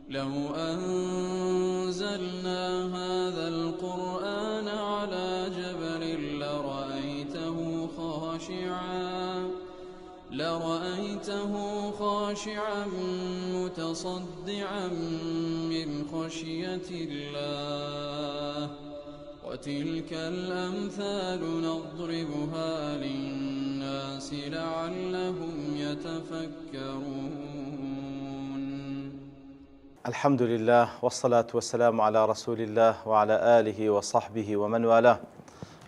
لو أنزلنا هذا القرآن على جبل لرأيته خاشعا متصدعا من خشية الله وتلك الأمثال نضربها للناس لعلهم يتفكرون. الحمد لله والصلاة والسلام على رسول الله وعلى آله وصحبه ومن والاه.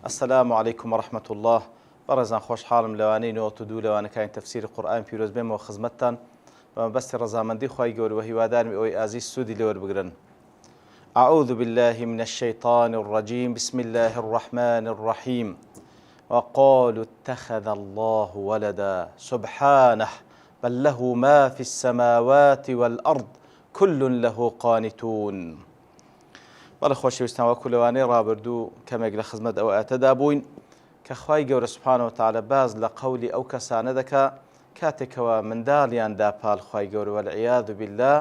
السلام عليكم ورحمة الله. بەڕێزان خۆشحاڵم لەوانەی نۆت و دوو لەوانەکانی تەفسیری قورئان پیرۆز بێمەوە خزمەتتان بە مەبەستی ڕەزامەندی خوای گەورە و هیوادارم ئەوەی ئازیز سوودی لێوەربگرن. أعوذ بالله من الشيطان الرجيم. بسم الله الرحمن الرحيم. وقالوا اتخذ الله ولدا سبحانه بل له ما في السماوات والأرض كل له قانتون. بەڵێ خۆشەویستان وەکو لەوانەی ڕابردوو کەمێک لە خزمەت ئەو ئاتەدا بووین کە خوای گەورە سوبحانەهو وتعالە باز لە قەولی ئەو کەسانە دەکا کاتێکەوە منداڵیان داپاڵ خوای گەورە وەالعیاذ بالله.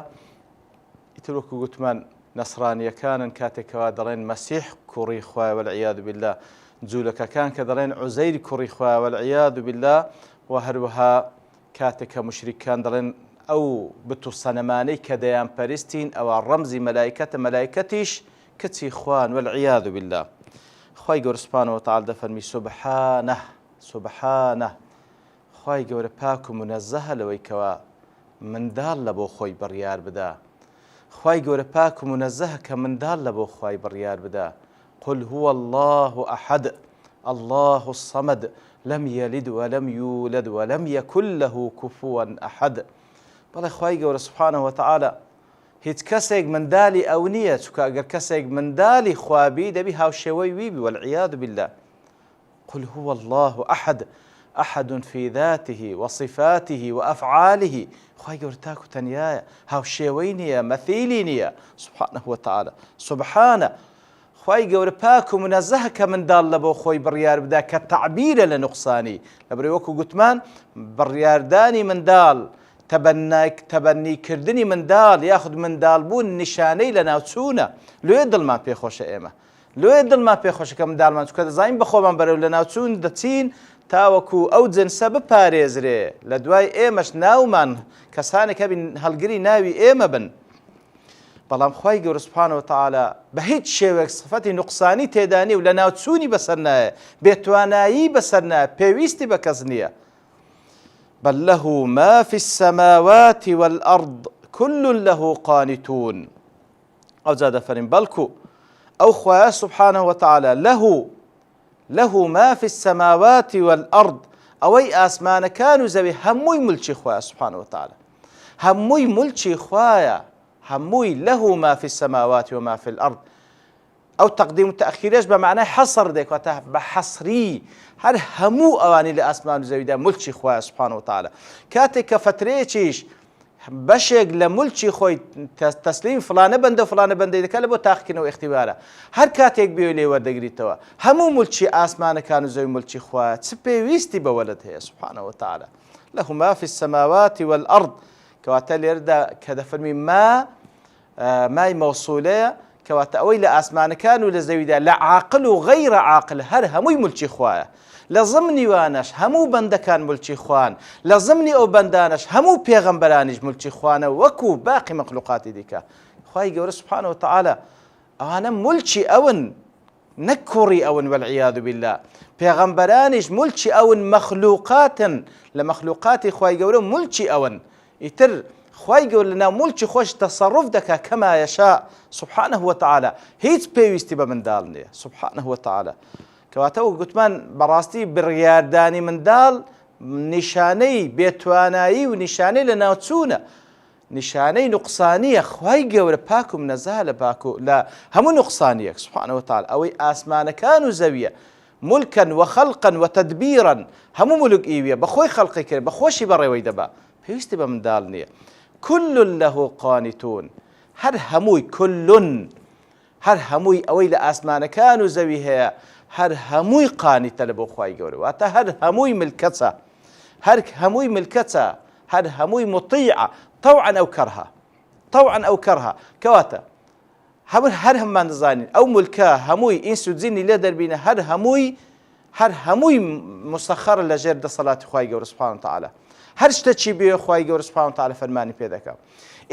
ئیتر وەکو گوتمان نەسڕانیەکانن کاتێکەوە دەڵێن مەسیح کوڕی خوایە وەالعیاذ بالله، جوولەکەکان کە دەڵێن عوزەیری کوڕی خوایە وەالعیاذ بالله، و هەروەها کاتێکە مشریکان دەڵێن ئەو بت و سەنەمانەی کە دەیان پەرستین ئەوە ڕەمزی مەلایکەتە، مەلایکەتیش کچی خوان وەالعیاذ بالله. خوای گەورە سوبحانەهو وتعالە دەفەرمی سوبحانه سوبحانه، خوای گەورە پاک و منەزەهە لەوەی کەوە منداڵ لە بۆ خۆی بڕیار بدا. خوای گەورە پاک و منەزەهە کە منداڵ لە بۆ خوای بڕیار بدا. قل هو الله أحد الله الصمد لم يلد ولم يولد ولم يكن له كفوا أحد. بەڵێ خوای گەورە سوبحانەهو وتعالە هیچ کەسێک منداڵی ئەو نییە، چونکە ئەگەر کەسێک منداڵی خوابی دەبی هاوشێوەی ویبی وەالعیاذ بالله. قل هو الله أحد أحد في ذاته وصفاته وأفعاله. خوای گەورە تاک و تەنیایە، هاوشێوەی نییە، مەثیلی نییە سوبحانەهو وتعالە. سوبحانە، خوای گەورە پاک و منەزەهە کە منداڵ لە بۆ خۆی بڕیار بدا کە تەعبیرە لە نوقسانی. لەبەرەوەی وەکو گوتمان بڕیاردانی منداڵ، تەبەنیکردنی منداڵ یاخود منداڵ بوون نیشانەی لە ناوچوونە. لێ دڵمان پێخۆشە ئێمە، لێ دڵمان پێخۆشە کە منداڵمان، چونکە دەزانین بەخۆمان بەرەو لە ناوچوون دەچین تاوەکو ئەو جنسە بپارێزرێ، لە دوای ئێمەش ناومان کەسانێک هەبین هەڵگری ناوی ئێمە بن. بەڵام خوای گەورە سوبحانەهو وتعالە بە هیچ شێوەیەک سفەتی نوقسانی تێدا نیە و لە ناوچوونی بەسەر نایە، بێتوانایی بەسەر نایە، پێویستی بە کەس نییە. بل له ما في السماوات والأرض كل له قانتون. أو زاد فرين بلكو أو خواه سبحانه وتعالى له ما في السماوات والأرض، أوي آسمان كانوا زوي هموي ملشي خواه سبحانه وتعالى، هموي ملشي خواه، هموي له ما في السماوات وما في الأرض. أو تقديم التأخيرش بمعنى حصر ديك وته بحصري هر همو أواني لأسمان زويدا ملشي خواه سبحانه وتعالى. كاتك فتريتش بشيق لملشي خوي تسليم فلانة بنده فلانة بنده إذا كان لبو تاخكنا واختباره هر كاتك بيولي وردقري توا همو ملشي آسمان كانوا زوي ملشي خواه تسبي ويستي بولده سبحانه وتعالى. له ما في السماوات والأرض كواتل يرد كذا فرمي ما موصولة كواتا أوي لأسمان كانوا لزويدا لا عاقل وغير عاقل هر هموي ملشي خواه. لازمني وانش همو بنده كان ملشي خوان، لازمني أو بندانش همو بيغمبرانش ملشي خوانه وكو باقي مخلوقات ديكا. خواهي قول سبحانه وتعالى أنا ملشي أون نكوري أون والعياذ بالله، بيغمبرانش ملشي أون مخلوقات لمخلوقات خواهي قول ملشي أون يتر خوای گەورە لەناو مولکی خۆش تەسەڕف دەکا کەما یەشا سبحانه وتعالى. هیچ پێویستی بە منداڵ نییە سبحانه وتعالى. کەواتەوە گوتمان بەڕاستی بڕیاردانی منداڵ نیشانەی بێتوانایی و نیشانەی لە ناوچوونە، نیشانەی نوقسانیە. خوای گەورە پاک و منەزەهە لە هەموو نوقسانیەک سبحانه وتعالى. ئەوەی ئاسمانەکان و زەویە مولکەن وخەڵقەن وتەدبیرەن، هەموو مولک ئیویە بەخۆی خەڵقی کرد، بەخۆشی بەڕێوەی دەبا، پێویستی بە منداڵ نییە. كل له قانتون، هر هموي كل هر هموي أوي لأسمان كانوا زويها هر هموي قانت لبو خواي قولي واتا هر هموي ملكتا، هر هموي ملكتا، هر هموي مطيعة طوعا أو كرها. طوعا أو كرها كواتا هر همان دەزانین ئەو مولکە هەمووی ئینس و جینی لێ دەربینە هەر هەمووی مسەخەرە لە ژێر دەسەڵاتی خوای گەورە سوبحانەهو وتەعالە هەر شتێکی بێ خوای گەورە سوبحانەهو وتەعالە فەرمانی پێ دەکات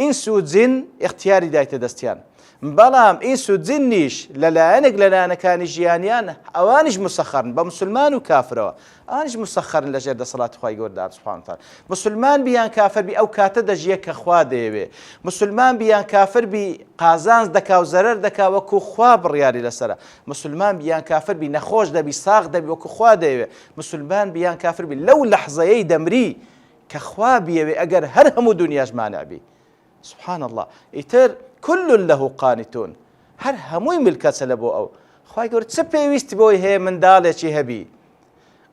ئینس و جین اختیاری دایتە دەستیان بەڵام ئینس و جینیش لەلایەنێک لە لایەنەکانی ژیانیان ئەوانیش مسەخەرن بە مسلمان و کافرەوە ئەوانیش مسەخەرن لە ژێر دەسەڵاتی خوای گەورە سوبحانەهو وتەعالە مسلمان بیان کافر بی ئەو کاتە دەژیە کە خوا دەیەوێ مسلمان بیان کافر بی قازانج دەکا و زەرەر دەکا وەکو خوا بڕیاری لەسەرە مسلمان بیان کافر بی نەخۆش دەبی ساغ دەبی وەکو خوا دەیەوێ مسلمان بیان کافر بی لەو لەحزەیەی دەمری کە خوا بیەوێ ئەگەر هەر هەموو دنیاش مانع بی سبحان الله ئیتر كل له قانتون هەر هەمووی ملکەچە لە بۆ ئەو خوای گەورە چ پێویستی بۆی هەیە منداڵێکی هەبی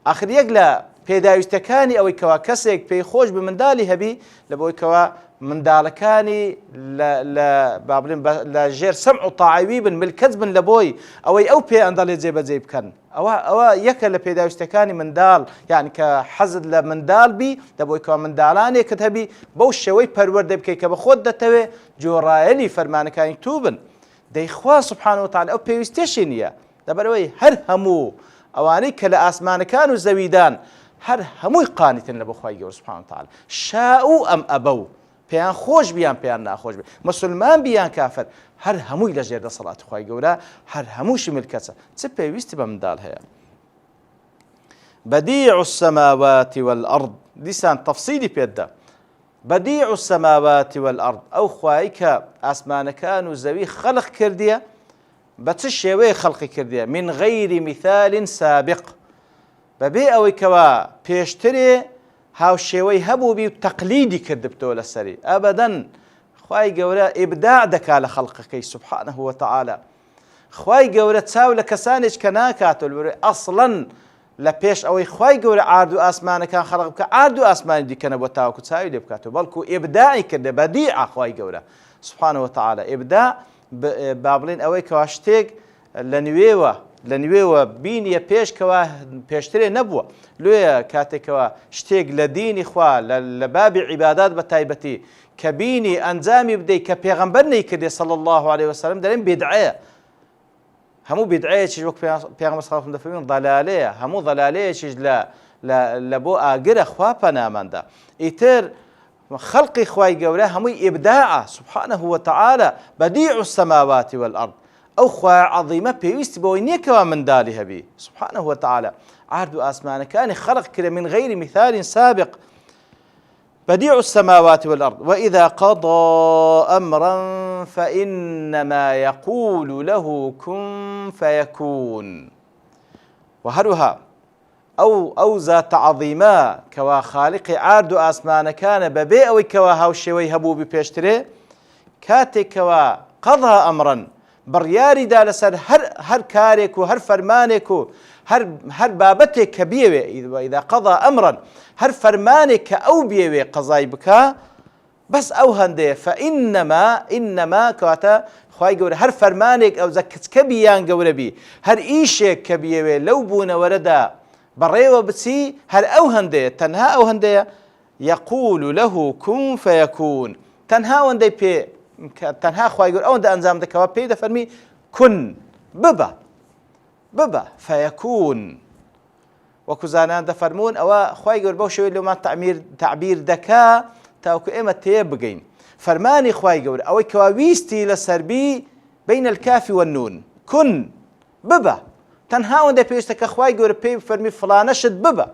ئاخر یەک لە پێداویستەکانی ئەوەی کەوا کەسێک پێی خۆش بە منداڵی هەبی لە بۆی کەوا منداڵەکانی با بڵێن لە ژێر سەمع و تاعاوی بن ملکەت بن لە بۆی ئەوەی ئەو پێ ئەندەڵێ جێبەجێ بکەن ئەوە یەکە لە پێداویستەکانی منداڵ یعنی کە حەزت لە منداڵ بی لە بۆی کەوا منداڵانێکت هەبی بەو شێوەی پەروەردە بکەیت کە بە خۆت دەتەوێ جۆڕایەلی فەرمانەکانی تو بن دەیخوا سوبحانەهو وتەعالە ئەو پێویستیشی نییە لەبەرەوەی هەر هەموو ئەوانەی کە لە ئاسمانەکان و زەویدان هەر هەمووی قانیتن لە بۆ خوای گەورە سوبحانەهو وتەعالە شاء ئەم ئەبەو پێیان خۆش بیان پێیان ناخۆش بێ مسلمان بیان کافر هەر هەمووی لە ژێر دەسەڵاتی خوای گەورە هەر هەمووشی ملکەچە چ پێویستی بە منداڵ هەیە بديع السماوات والأرض دیسان تەفسیلی پێددا بديع السماوات والأرض ئەو خوای کە ئاسمانەکان و زەوی خەڵق کردیە بە چ شێوەیە خەڵقی کردیە من غەیری مثال سابق بەبێ ئەوەی کەوا پێشترێ هاوشێوەی هەبوو بی و تەقلیدی کردبتەوە لەسەری ئەبەدەن خوای گەورە ئیبداع دەکا لە خەڵقەکەی سوبحانەهو وتەعالە خوای گەورە چاو لە کەسانێک کە ناکاتەوە ئەسڵەن لە پێش ئەوەی خوای گەورە ئارد و ئاسمانەکان خەڵق بکە ئارد و ئاسمانی دیکەنە بۆ تاوەکو چاوی لێ بکاتەوە بەڵکو ئیبداعی کردە بەدیعە خوای گەورە سوبحانەهو وتەعالە ئیبداع با بڵێن ئەوەی کەوا شتێک لە نوێوە بینیە پێشکەوە پێشترێ نەبووە لێە کاتێکەوە شتێک لە دینی خوا لە بابی عیبادات بە تایبەتی کە بینی ئەنجامی بدەیت کە پێغەمبەر نەیکردێ صلی الله عليه وسلم دەڵێن بیدعەیە هەموو بیدعەیەکیش وەک پێغەمبەر صلی الله عليه وسلم دەفەرمێن ضەلالەیە هەموو ضەلالەیەکیش لە بۆ ئاگرە خوا پەناماندا ئیتر خەڵقی خوای گەورە هەمووی ئیبداعە سوبحانەهو وتەعالە بدیع السماوات والأرض ئەو خوای عەظیمە پێویستی بەوەی نییە کەوا منداڵی هەبی سوبحانەهو وتەعالە عارد و ئاسمانەکانی خەڵق کرد من غەیری مثال سابق بديع السماوات والأرض وإذا قضى أمرا فإنما يقول له كن فيكون وهروها أو ذات عظيمة كوا خالق عارد آسمان كان ببيع أو كوا هاوشوي هبو ببيشتري كاتي كوا قضى أمرا بڕیاری دا لەسەر هەر کارێک و هەر فەرمانێک و هەر بابەتێک کە بێوێ ئیذا قەضا ئەمڕەن هەر فەرمانێک کە ئەو بێوێ قەزای بکە بەس ئەو هەندەیە فەئینەما کەواتە خوای گەورە هەر فەرمانێک ئەوزە کچکە بی یان گەورە بی هەر ئیشێک کە بێوێ لەو بوونەوەرەدا بەڕێوە بچی هەر ئەو هەندەیە تەنها ئەو هەندەیە يقول له كن فيكون تەنها ئەوەندەی پێ تەنها خوای گەورە ئەوەندە ئەنجام دەکەوە پێی دەفەرمی کون ببە فەیەکون وەکو زانایان دەفەرمون ئەوە خوای گەورە بەو شێوەیە لێمان تعبیر دەکا تاوەکو ئێمە تێ بگەین فەرمانی خوای گەورە ئەوەی کەوا ویستی لەسەربی بین الکاف والنون کون ببە تەنها ئەوەندە پێویستە کە خوای گەورە پێی بفەرمی فڵانەشت ببە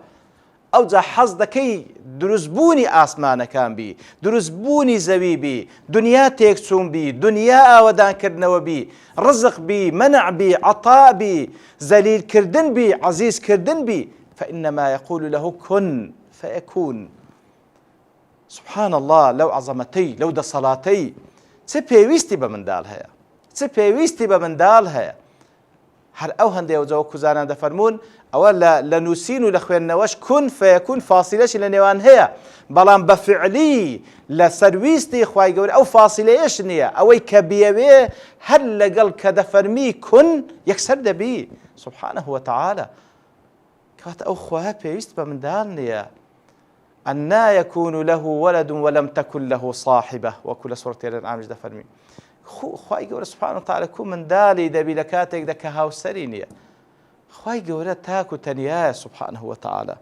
ئەو جا حەز دەکەی دروستبوونی ئاسمانەکان بی دروستبوونی زەوی بی دنیا تێکچوون بی دنیا ئاوەدانکردنەوە بی ڕزق بی مەنع بی عەطا بی زەلیلکردن بی عەزیزکردن بی فإنما يقول له كن فيكون سبحان الله لەو عەزەمەتەی لەو دەسەڵاتەی چ پێویستی بە منداڵ هەیە چ پێویستی بە منداڵ هەیە هەر ئەو هەندێک وجەوە کوزانان دەفەرمون ئەوە لە نووسین و لە خوێندنەوەش کون فەیەکون فاسیلەشی لە نێوان هەیە بەڵام بە فعلی لە سەرویستی خوای گەورە ئەو فاسیلەیەش نییە ئەوەی کە بیەوێ هەر لەگەڵ کە دەفەرمی کون یەکسەر دەبی سبحانەهو وتەعالە کەواتە ئەو خوایە پێویست بە منداڵ نییە أنا يكون له ولد ولم تكن له صاحبة وكل سورة الأنعام جدا فرمي خواهی گەورە سبحانه وتعالى کو منداڵی دەبی لە کاتێکدا کە هاوسەری نییە خواهی گەورە تاک و تەنیایە سبحانه وتعالى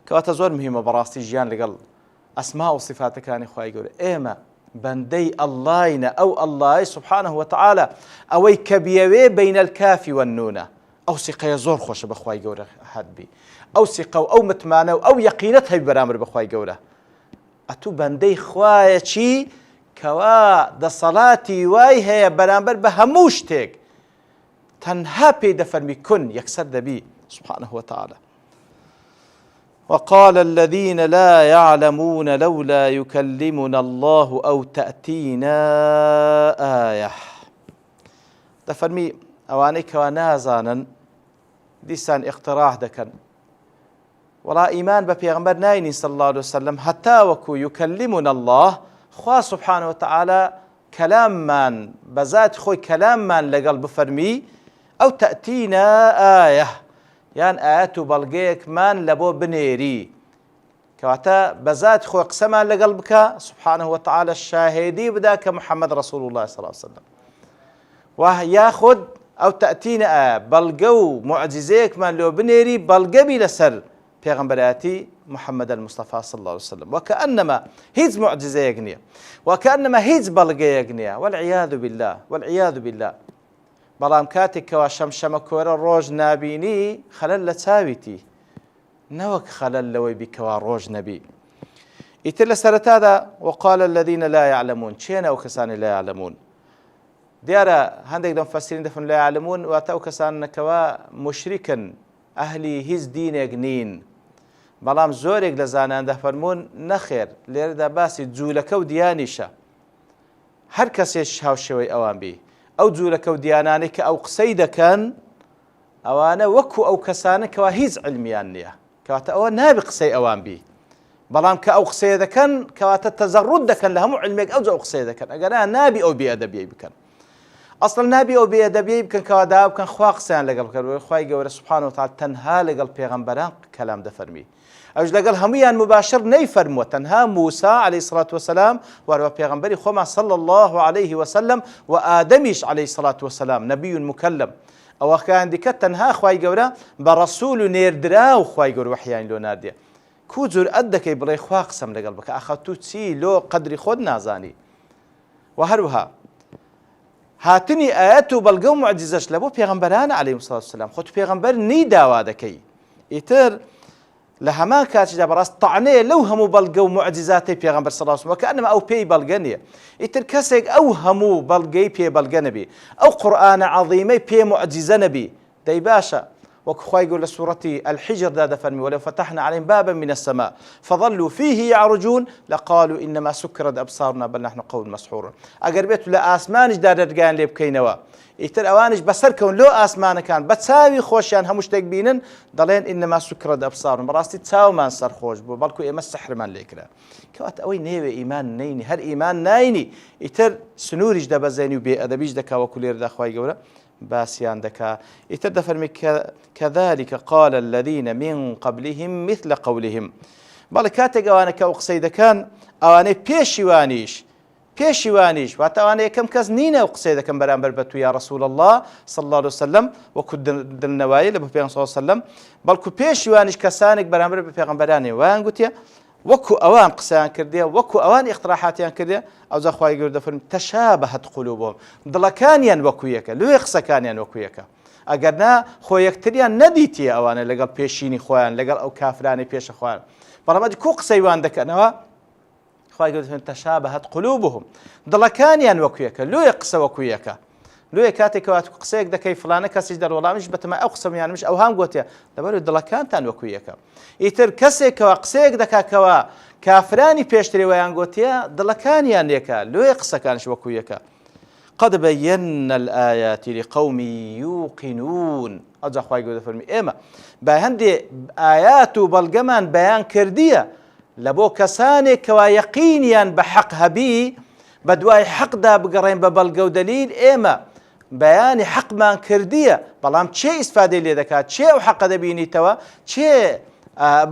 کەواتە زۆر مهمە بەڕاستی ژیان لەگەڵ ئەسما و صفاتەکانی خواهی گەورە ئێمە بەندەی ئەڵڵاینە ئەو ئەڵڵای سبحانه وتعالى ئەوەی کە بیەوێ بین الکاف والنونە ئەو سیقەیە زۆر خۆشە بە خواهی گەورە هەدبی ئەو سیقە و ئەو متمانە و ئەو یەقینەت هەبی بەرامبەر بە خواهی گەورە ئەتوو بەندەی خوایە چی کەوا دەسەڵاتی وای هەیە بەرامبەر بە هەموو شتێک تەنها پێی دەفەرمی کون یەکسەر دەبی سبحانه وتعالى وقال الذين لا يعلمون لولا يكلمنا الله أو تأتينا آية دەفەرمی ئەوانەی کەوا نازانن دیسان اقتراح دەکەن وڵا ئیمان بە پێغەمبەر ناینی صلى الله عليه وسلم هەتا وەکو يكلمنا الله خوا سبحانه وتعالى كلاممان بذات خوي كلاممان لقل بفرمي أو تأتينا آية يعني آيات بلقيك مان لبو بنيري كواتا بذات خوي قسمان لقلبك سبحانه وتعالى الشاهدي بداك محمد رسول الله صلى الله عليه وسلم وياخذ أو تأتينا آية بلقو معجزيك مان لو بنيري بلقبي لسر پیغمبراتي محمد المصطفى صلى الله عليه وسلم وكأنما هيز معجزة يقنية وكأنما هيز بلغة يقنية والعياذ بالله بلام كاتك وشمشم كورا روج نابيني خلال لتاويتي نوك خلال لوي بك وروج نبي يتل سرت هذا وقال الذين لا يعلمون شين أو كسان لا يعلمون ديارة هندك دم فسرين دفن لا يعلمون واتو كسان كوا مشركا أهلي هيز دين يقنين بەڵام زۆرێک لە زانان دەفەرمونون نەخێر لێرەدا باسی جوولەکە و دیانیشە هەر کەسێک هاوشێوەی ئەوان بی ئەو جوولەکە و دیانانەی کە ئەو قسەی دەکەن ئەوانە وەکو ئەو کەسانە کەوا هیچ علمیان نییە کەواتە ئەوە نابی قسەی ئەوان بی بەڵام کە ئەو قسەیە دەکەن کەواتە تەزەڕوت دەکەن لە هەموو علمێک ئەو قسەیە دەکەن ئەگەر نابی ئەو بێئەدەبیەی بکەن ئەسڵ نابی ئەو بێئەدەبیەی بکەن کەوا داوا بکەن خوا قسەیان لەگەڵ بکەن خوای گەورە سوبحانەهو وتعالە تەنها لەگەڵ پێغەمبەران کەلام دەفەرمی ئەوش لەگەڵ هەمویان مباشر نەیفەرمووە تەنها موسى عليه الصلاة والسلام وەروە پێغەمبەری خۆمان صلى الله عليه وسلم و ئادەمیش عليه الصلاة والسلام نبي مكلم ئەوە کەیان دیکە تەنها خوای گەورە بە ڕەسوول و نێردرا و خوای گەورە وحیان لۆ ناردیە کو جورئەت دەکەی بڵێ خوا قسەم لەگەڵ بکە ئاخە تو چی لۆ قەدری خۆت نازانی و هەروەها هاتنی ئاەت و بەڵگە و معجزەش لە بۆ پێغەمبەرانە عليهم الصلاة والسلام خۆت پێغەمبەر نی داوا دەکەی ئیتر لە هەمان کاتیدا بەڕاست تەعنەیە لەو هەموو بەڵگە و معجزاتەی پێغەمبەر صلی الله عليه وسلم وەکەئەنەما ئەو پێی بەڵگە نییە ئیتر کەسێک ئەو هەموو بەڵگەی پێ بەڵگە نەبی ئەو قورئانە عەظیمەی پێ معجزە نەبی دەی باشە وەکو خوای گەورە لە سوورەتی الحجردا دەفەرمی ولو فتحنا عليهم بابا من السماء فظلوا فيه يعرجون لقالوا إنما سكرت أبصارنا بل نحن قوم مسحورون ئەگەر بێت لە ئاسمانیشدا دەرگایان لێ بکەینەوە ئیتر ئەوانش بەسەرکەون لۆ ئاسمانەکان بە چاوی خۆشیان هەموو شتێک بینن دەڵێن ئینەما سوکرەت ئەبصارون بەڕاستی چاومان سەرخۆش بوو بەڵکو ئێمە سەحرمان لێکرا کەواتە ئەوەی نێوێ ئیمان نەینی هەر ئیمان ناینی ئیتر سنووریش دەبەزێنی و بێئەدەبیش دەکا وەکو لێرەدا خوای گەورە باسییان دەکا ئیتر دەفەرمی كذلك قال الذين من قبلهم مثل قولهم بەڵێ کاتێک ئەوانە کە ئەو قسەی دەکەن ئەوانەی پێشیوانیش واتەوانە یەکەم کەس نینە و قسەی دەکەن بەرامبەر بە تو یا رسول الله صلى الله عليه وسلم وەکو دڵنەوایی لە بە پێغەمبەر صلى الله عليه وسلم بەڵکو پێشیوانیش کەسانێک بەرامبەر بە پێغەمبەرانێ وایان گوتیە وەکو ئەوان قسەیان کردێ وەکو ئەوان ئیختراحاتیان کردێ ئەوجا خوای گەورە دەفەرمێ تەشابەهەت قولوبهم دڵەکانیان وەکو یەکە لێ قسەکانیان وەکو یەکە ئەگەر نا خۆ یەکتریان نەدیتیە ئەوانە لەگەڵ پێشینی خۆیان لەگەڵ ئەو کافرانی پێشە خۆیان بەڵام کو قسەی وان دەکەنەوە خوای گەورە دەفەرمێ تەشابەهەت قولوبهم دڵەکانیان وەکو یەکە لێ قسە وەکو یەکە لێ کاتێکەوە قسەیەک دەکەی فلانە کەسیش دەروەڵامیش بەتەمای ئەو قسەمیانمش ئەو هەم گوتیە لەبەرەوەی دڵەکانتان وەکو یەکە ئیتر کەسێکەوە قسەیەک دەکاکەوە کافرانی پێشتری ویان گوتیە دڵەکانیان یەکە لێ قسەکانش وەکو یەکە قد بينا الآيات لقوم يوقنون أجا خواهي قد فرمي إما بهندي آيات وبالجمان بيان كردية لبو كساني كوا يقينيا بحق هبي بدواي حق دا بقرين ببلغو دليل إما بياني حق ما كردية بلام چه استفاده لي دكات چه او حق دا بيني توا چه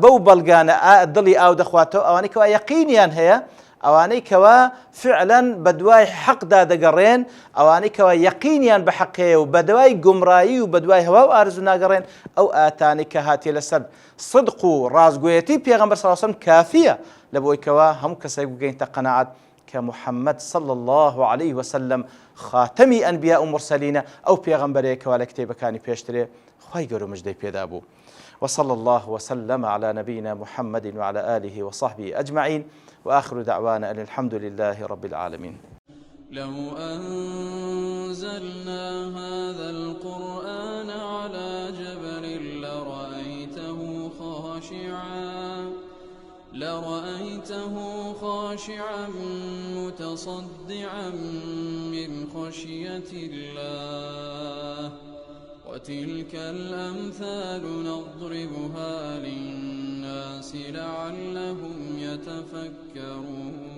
بەو بەڵگانە دڵی ئاو دەخواتەوە ئەوانەی کەوا یەقینیان هەیە ئەوانەی کەوا فعلەن بە دوای حەقدا دەگەڕێن ئەوانەی کەوا یەقینیان بە حەق هەیە و بە دوای گومڕایی و بە دوای هەوا و ئارزوو ناگەڕێن ئەو ئاتانەی کە هاتیە لەسەر صدق و ڕازگویەتی پێغەمبەر صلی الله علیه وسلم کافیە لە بۆی کەوا هەموو کەسێک بگەینتە قەناعەت کە محەممەد صلی الله عليه وسلم خاتەمی ئەنبیا و مرسەلینە ئەو پێغەمبەرەیەکەوە لە کتێبەکانی پێشترێ خوای گەورە مژدەی پێدا بوو. وصلى الله وسلم على نبينا محمد وعلى آله وصحبه أجمعين وآخر دعوانا أن الحمد لله رب العالمين. لو أنزلنا هذا القرآن على جبل لرأيته خاشعا متصدعا من خشية الله وتلك الأمثال نضربها للناس لعلهم يتفكرون.